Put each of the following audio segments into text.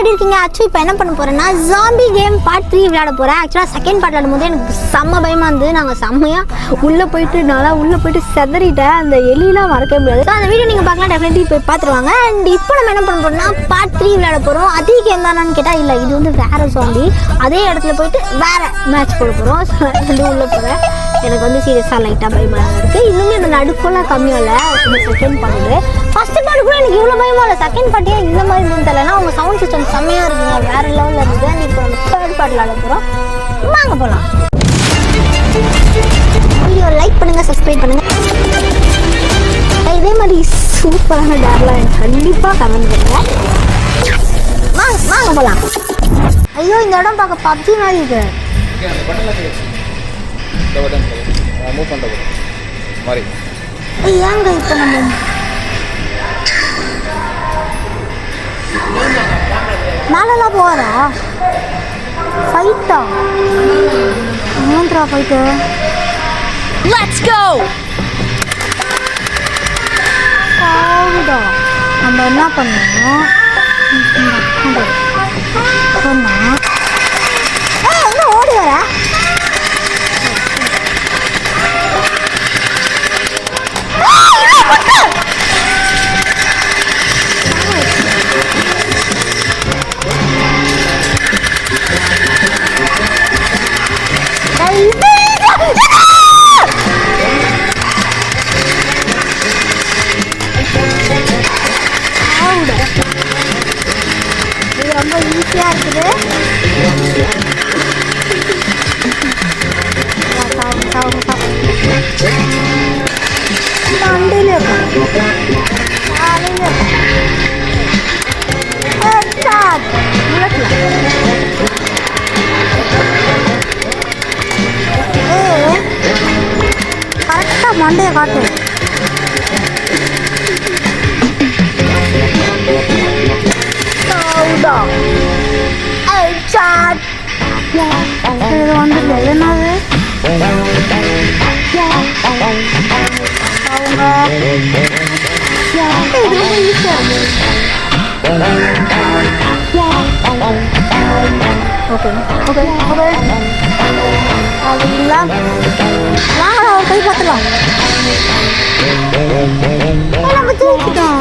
எப்படி இருக்கீங்க? ஆக்சுவலி இப்போ என்ன பண்ண போகிறேன்னா ஜாம்பி கேம் பார்ட் 3 விளையாட போகிறேன். ஆக்சுவலாக செகண்ட் பார்ட் விளையாடும் போது எனக்கு செம்ம பயமாக இருந்து நாங்கள் செம்மையாக உள்ளே போயிட்டு செதறிட்டேன். அந்த எலியெலாம் மறக்க முடியாது. ஸோ அந்த வீடியோ நீங்கள் பார்க்கலாம், டெஃபினெட்லி போய் பார்த்துருவாங்க. அண்ட் இப்போ நம்ம என்ன பண்ண போகிறோம்னா பார்ட் 3 விளையாட போகிறோம். அதே கேம் தானான்னு கேட்டால் இல்லை, இது வந்து வேறு ஜாம்பி. அதே இடத்துல போயிட்டு வேறு மேட்ச் போட போகிறோம். ஸோ வந்து உள்ளே போகிறேன். எனக்கு வந்து சீரியஸாக லைட்டாக பயமாக இருக்குது. இன்னுமே அந்த நடுக்கெல்லாம் கம்மியாக இல்லை. இந்த செகண்ட் பார்ட்டு ஃபஸ்ட்டு பார்ட்டு கூட எனக்கு இவ்வளோ பயமாக இல்லை. செகண்ட் பார்ட்டியே இந்த மாதிரி இருந்து தெரியலன்னா அவங்க சவுண்ட் சிஸ்டம் செம்மையாக இருக்குங்க, வேறு லெவலில் இருக்குது. அண்ட் இப்போ நம்ம தேர்ட் பார்ட் விளையாட போகிறோம். வாங்க போகலாம். வீடியோ லைக் பண்ணுங்கள், சப்ஸ்கிரைப் பண்ணுங்கள். இதே மாதிரி சூப்பரான டேர்லாம் எனக்கு கண்டிப்பாக கமெண்ட் பண்ணுங்கள். வாங்க போகலாம். ஐயோ இந்த இடம் பார்க்க பப்ஜி மாதிரி இருக்கு. ஏங்க இப்போ நம்ம மேலெல்லாம் போகிறா ஃபைட்டா? ஏன்ட்ரா ஃபைட்டு? Let's go. சவுண்டா நம்ம என்ன பண்ணோம் சொன்னா என்ன ஓடி வர? இது ரொம்ப ஈஸியாக இருக்குது. அண்டையிலே கரெக்டாக மண்டையை காட்டு. இது வந்து என்னது போய் பார்த்துலாம். நம்ம தூக்கிட்டோம்.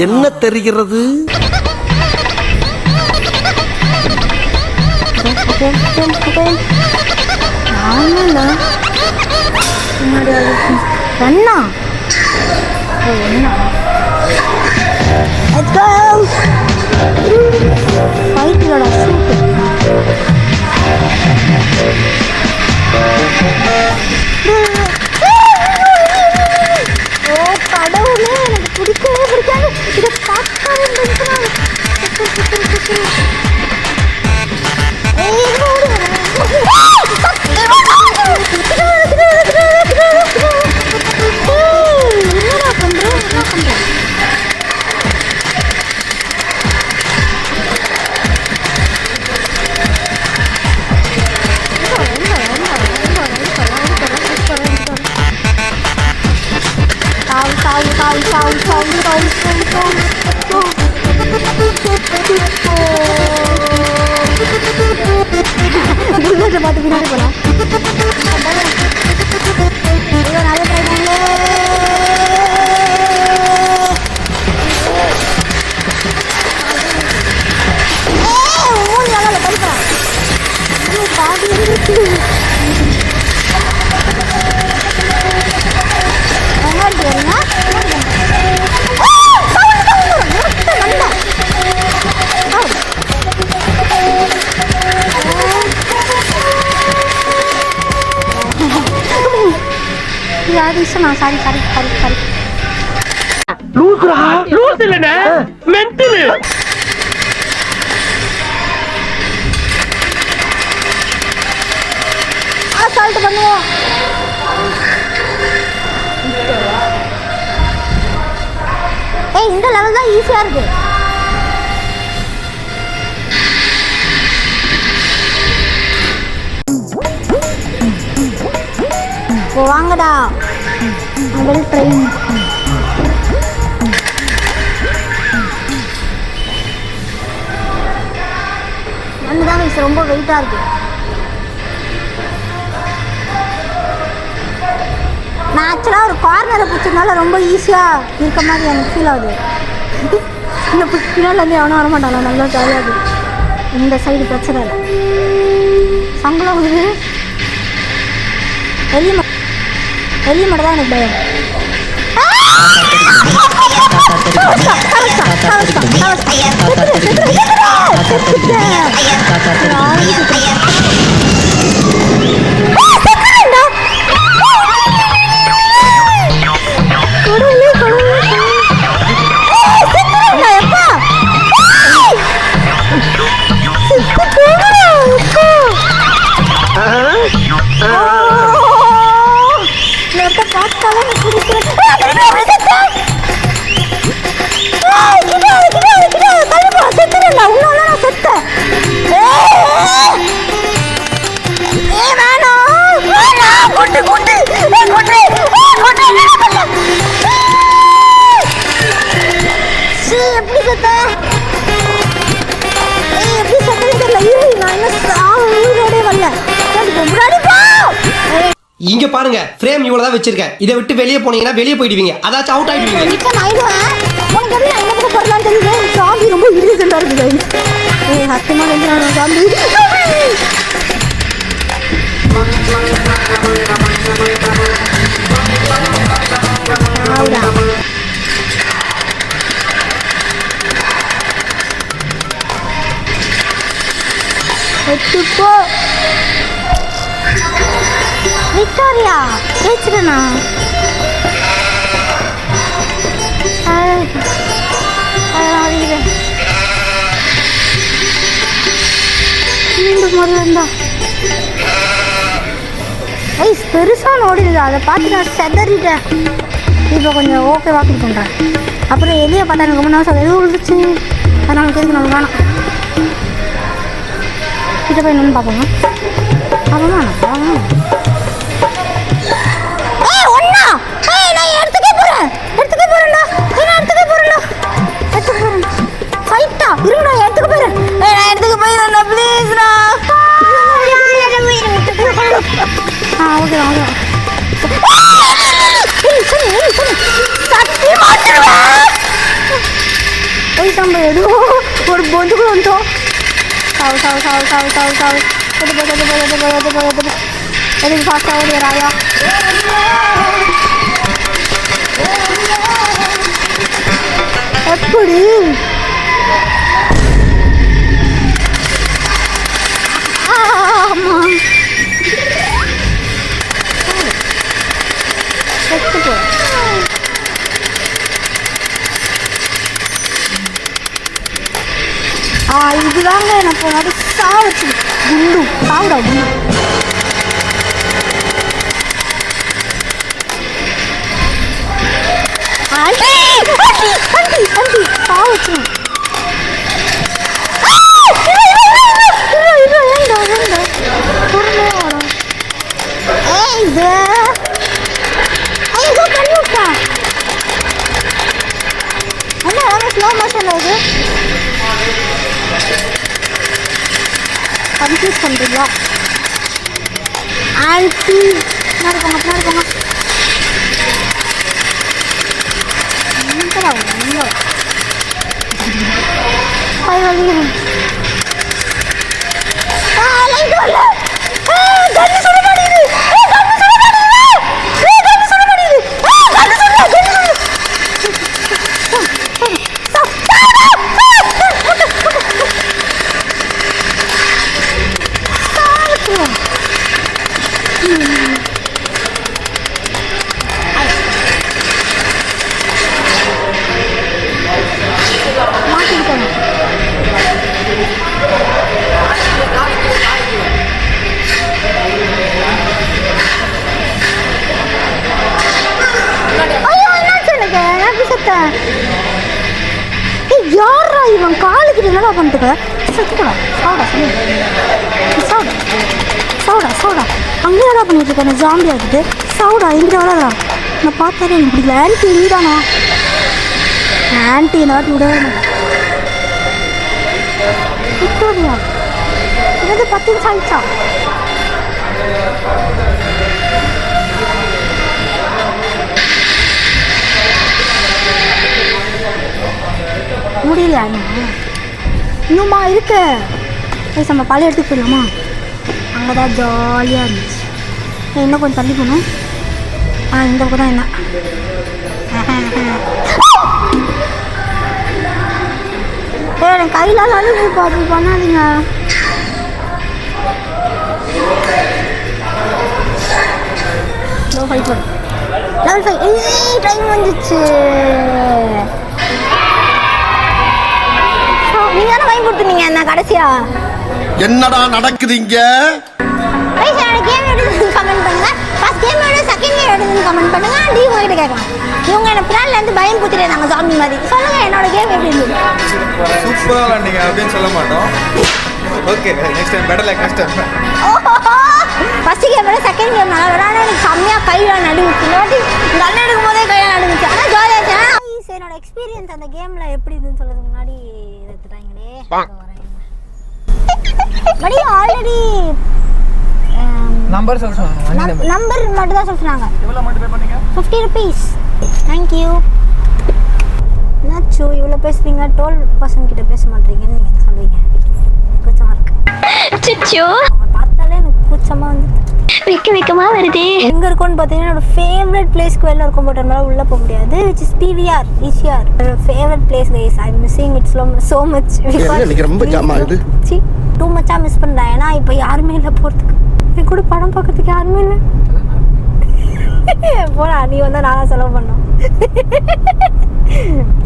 என்ன தெரிகிறது? கடவுளே எனக்கு பிடிக்கவே பிடிக்காது. இதை பார்க்காம பார்த்து பின்னாடி போகலாம். நிறைய ட்ரை பண்ணல. சாரி லூஸ் இல்லனே மென்டல். அசால்ட் பண்ணுவோம். இந்த லெவல் தான் ஈஸியா இருக்கு. வாங்கடா முதல் ட்ரெயின். மண்ணுதான் வயசு ரொம்ப வெயிட்டாக இருக்கு. நான் ஆக்சுவலாக ஒரு கார்னரை பிடிச்சதுனால ரொம்ப ஈஸியாக இருக்க மாதிரி எனக்கு ஃபீல் ஆகுது. இந்த பின்னாலேருந்து எவனும் வரமாட்டாங்க, நல்லா ஜாலியாக. இந்த சைடு பிரச்சனை இல்லை. சம்பளம் வந்து வெளியே மட்டும் தான் எனக்கு பயம். இங்க பாருங்க, ஃப்ரேம் இவ்வளவுதான் வச்சிருக்கேன். இதை விட்டு வெளியே போனீங்கன்னா வெளியே போயிடுவீங்க, அதாச்சும் அவுட் ஆயிடுவீங்க. ரொம்ப இரிட்டேட்டா இருக்குது. சத்தியமா சாமி போ. விக்டோரியா ஜெயிச்சிடனா? மீண்டும் முதல்ல இருந்தா ஐஸ் பெருசாக ஓடிடுது. அதை பார்த்து நான் செதறிட்டேன். இப்போ கொஞ்சம் ஓகே வாக்கிங் பண்ணுறேன். அப்புறம் எலியை பார்த்தா எனக்கு ரொம்ப நாள் எதுவும் விழுந்துச்சு. அதனால கேட்க நம்ம வேணாம். கிட்ட போய் என்னன்னு பார்ப்போங்க. ஆமாம் ஆமாம். ஒரு பொந்துக்குள்ள வந்துட்டோம். எதுக்கு ஃபாஸ்ட்டாக ஓடுறாயா? எப்படி ஆமாம் இதுதாங்க எனக்கு முன்னாடி சாவச்சு குண்டு சாவிடா குண்டு. சாவச்சு ஸ்லோ மோஷன் ஆகுது. கன்ஃபியூஸ் பண்ணுறீங்களா? ஆன்டி பின்னாடி போங்க பின்னாடி போங்க. யாரா இவன் காலுக்கு என்னடா பண்ணிட்டு செத்துக்கடா? சாவுடா சாவுடா சாவுடா சாவுடா அங்கே என்ன பண்ணிட்டு இருக்கேன் ஜாம்பி ஆகுது சாவுடா எங்கிட்ட வளரா நான் பார்த்தாலே எனக்கு பிடிக்கல ஆன்ட்டி நீதானா ஆன்ட்டி நாட்டி விடணும் விக்டோரியா இது 10 நிமிஷம் ஆயிடுச்சா முடியல இன்னும்மா இருக்கு நம்ம பழைய எடுத்துக்கு போயிடலாமா அங்கே தான் ஜாலியாக இருந்துச்சு இன்னும் கொஞ்சம் தள்ளி போகணும் இந்த பக்கம் தான் என்ன எனக்கு கையில் அழுது அப்படி பண்ணாதீங்க லெவல் 5 டைம் வந்துச்சு நீங்க தானே வாங்கி கொடுத்துருந்தீங்க நான் கடைசியா என்னடா நடக்குது இங்க கேம் எடுத்து கமெண்ட் பண்ணுங்க ஃபர்ஸ்ட் கேம் எடு செகண்ட் கேம் எடுத்து கமெண்ட் பண்ணுங்க டி உங்ககிட்ட கேட்கலாம் இவங்க என்ன பிளான்ல இருந்து பயம் குத்திட்டு நாங்க ஜாம்பி மாதிரி சொல்லுங்க என்னோட கேம் எப்படி இருந்துது சூப்பரா விளையாண்டீங்க அப்படின்னு சொல்ல மாட்டோம் okay next time better like next time first game விட செகண்ட் கேம் நல்லா விளையாட எனக்கு செம்மையா கையில நடுவுச்சு இல்லாட்டி கண்ணு எடுக்கும் போதே கையில நடுவுச்சு ஆனால் ஜாலியாக இருந்துச்சு என்னோட எக்ஸ்பீரியன்ஸ் அந்த கேம்ல எப்படி இருந்துன்னு சொல்றதுக்கு முன்னாடி எடுத்துட்டாங்களே படி ஆல்ரெடி நம்பர் சொல்லுங்க நம்பர் மட்டும் தான் சொல்றாங்க எவ்வளவு அமௌண்ட் பே பண்ணீங்க 50 rupees thank you நாச்சு இவ்வளோ பேசுறீங்க 12% கிட்ட பேச மாட்டீங்கன்னு நீங்கள் சொல்லுவீங்க கூச்சமாக இருக்கு சிச்சோ பார்த்தாலே எனக்கு கூச்சமாக வந்து வெக்கமாக வருது எங்கே இருக்கும்னு பார்த்தீங்கன்னா என்னோட ஃபேவரட் பிளேஸ்க்கு வெளில இருக்கும் போட்டு நம்மளால உள்ளே போக முடியாது which is PVR ECR favourite place guys I missing it's so much ரொம்ப ஜாம் ஆகுது டூ மச்சாக மிஸ் பண்ணுறேன் ஏன்னா இப்போ யாருமே இல்லை போகிறதுக்கு என் கூட படம் பார்க்கறதுக்கு யாருமே இல்லை போடா நீ வந்தால் நான் தான் செலவு பண்ணோம்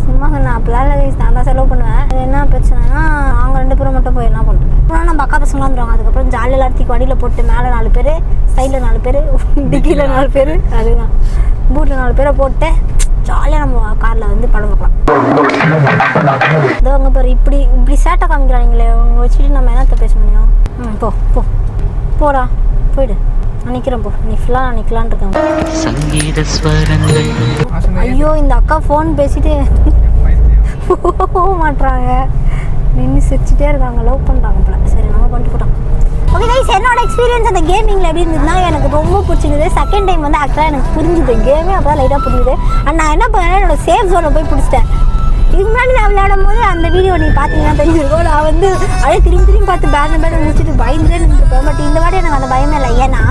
சும்மா சொன்னேன் அப்பெல்லாம் இல்லை நான் தான் செலவு பண்ணுவேன் அது என்ன பிரச்சனைனா அவங்க 2 பேரும் மட்டும் போய் என்ன பண்ணுறேன் அப்புறம் நம்ம அக்கா பசங்களாம் வந்துடுவாங்க அதுக்கப்புறம் ஜாலியாக எல்லாத்தையும் வடியில் போட்டு மேலே 4 பேர் சைடில் 4 பேர் டிக்கியில் 4 பேர் அதுதான் பூட்டில் 4 பேரை போட்டு ஜாலியாக நம்ம காரில் வந்து படம் பார்க்கலாம் இதோ அங்கே பேர் இப்படி சேட்டை காமிக்கிறாங்களே அவங்க வச்சுட்டு நம்ம என்னத்தை பேச முடியும் போடா போயிடு நான் நிற்கிறேன் போ நீ ஃபுல்லாக நான் நிற்கலான் இருக்கேன் ஐயோ இந்த அக்கா ஃபோன் பேசிட்டு போக மாட்டுறாங்க நின்று சிரிச்சுட்டே இருக்காங்க லவ் பண்ணுறாங்க போல சரி நம்ம பண்ணிட்டு போட்டோம் ஓகே கைஸ் என்னோட எக்ஸ்பீரியன்ஸ் அந்த கேமிங்கில் எப்படி இருந்ததுன்னா எனக்கு ரொம்ப பிடிச்சிருந்தது செகண்ட் டைம் வந்து ஆக்சுவலாக எனக்கு புரிஞ்சுது கேமே அப்போ தான் லைட்டாக புரிஞ்சுது அண்ட் நான் என்ன பண்ணேன் என்னோட சேஃப் ஜோனில் போய் பிடிச்சிட்டேன் இதுக்கு முன்னாடி நான் விளையாடும் போது அந்த வீடியோ நீ பார்த்தீங்கன்னா தெரிஞ்சிருக்கோம் நான் வந்து அப்படியே திரும்பி பார்த்து பேண்ட் முடிச்சுட்டு பயந்துட்டே நின்றுருப்பேன் பட் இந்த வாட்டி எனக்கு அந்த பயமே இல்லை ஏன்னா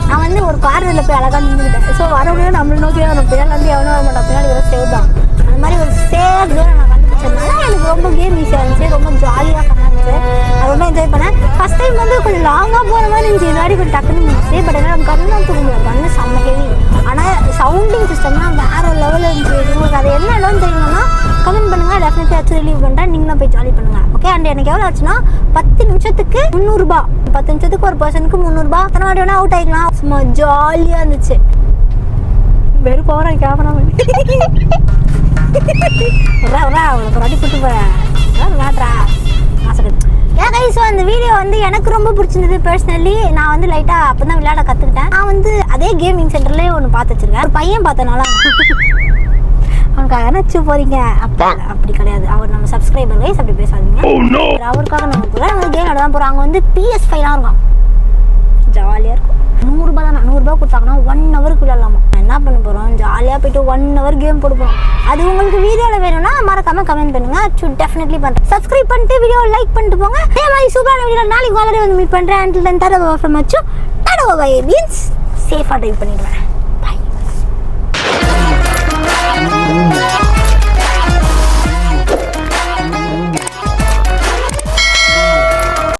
நான் வந்து ஒரு கார்னரில் போய் அழகாக நின்றுக்கிட்டேன் ஸோ வரவங்க நம்மளை நோக்கி நம்ம பின்னாடி வந்து எவனோ வர மாட்டோம் பின்னாடி ஒரு சேவ் தான் அந்த மாதிரி ஒரு சேவ் ஜோனை நான் கண்டுபிடிச்சதுனால எனக்கு ரொம்ப கேம் ஈஸியாக இருந்துச்சு ரொம்ப ஜாலியாக இருந்துச்சு நான் ரொம்ப என்ஜாய் பண்ணேன் ஃபஸ்ட் டைம் வந்து கொஞ்சம் லாங்காக போகிற மாதிரி இருந்துச்சு முன்னாடி கொஞ்சம் டக்குன்னு இருந்துச்சு பட் என்னால் கண்ணெலாம் தூக்க முடியாது கண்ணு செம்ம ஹெவி ஆனால் சவுண்டிங் சிஸ்டம்லாம் வேறு லெவலில் இருந்துச்சு உங்களுக்கு அது என்ன இடம்னு தெரியணும்னா கமெண்ட் பண்ணுங்கள் டெஃபினெட்லி ஆச்சு ரிலீவ் பண்ணுறேன் நீங்களும் போய் ஜாலி பண்ணுங்கள் ஓகே அண்ட் எனக்கு எவ்வளோ ஆச்சுன்னா 10 நிமிஷத்துக்கு 300 ரூபாய் 10 நிமிஷத்துக்கு ஒரு பர்சனுக்கு 300 ரூபாய் அத்தனை வாட்டி வேணால் அவுட் ஆகிக்கலாம் சும்மா ஜாலியாக இருந்துச்சு வெறும் போகிறேன் கேமரா அவளுக்கு ஒரு வாட்டி கூட்டு போகிறேன் விளாட்றா ஏன் கைஸ் அந்த வீடியோ வந்து எனக்கு ரொம்ப பிடிச்சிருந்தது பர்சனலி நான் வந்து லைட்டாக அப்போ தான் விளையாட கற்றுக்கிட்டேன் நான் வந்து அதே கேமிங் சென்டர்லேயே ஒன்று பார்த்து வச்சிருக்கேன் ஒரு பையன் பார்த்தனால அவனுக்காக நினச்சி போகிறீங்க அப்படி கிடையாது அவர் நம்ம சப்ஸ்கிரைபர் கைஸ் அப்படி பேசாதீங்க அவருக்காக நம்ம போகிறோம் அவங்க கேம் தான் போகிறோம் அங்கே வந்து PS5 இருக்கும் ஜாலியாக இருக்கும் 100 ரூபாய் தான் 100 ரூபாய் கொடுத்தாங்கன்னா 1 ஹவருக்கு விளையாடலாமா என்ன பண்ண போகிறோம் ஜாலியாக போய்ட்டு 1 ஹவர் கேம் போடுவோம் அது உங்களுக்கு வீடியோவில் வேணும்னா மறக்காமல் கமெண்ட் பண்ணுங்கள் டெஃபினெட்லி பண்ணுறேன் சப்ஸ்கிரைப் பண்ணிட்டு வீடியோ லைக் பண்ணிட்டு போங்க அதே மாதிரி சூப்பரான வீடியோ நாளைக்கு வாழவே வந்து மீட் பண்ணுறேன் அண்டில் தென் தர ஃப்ரம் அச்சு மீன்ஸ் சேஃபாக ட்ரைவ் பண்ணிடுவேன்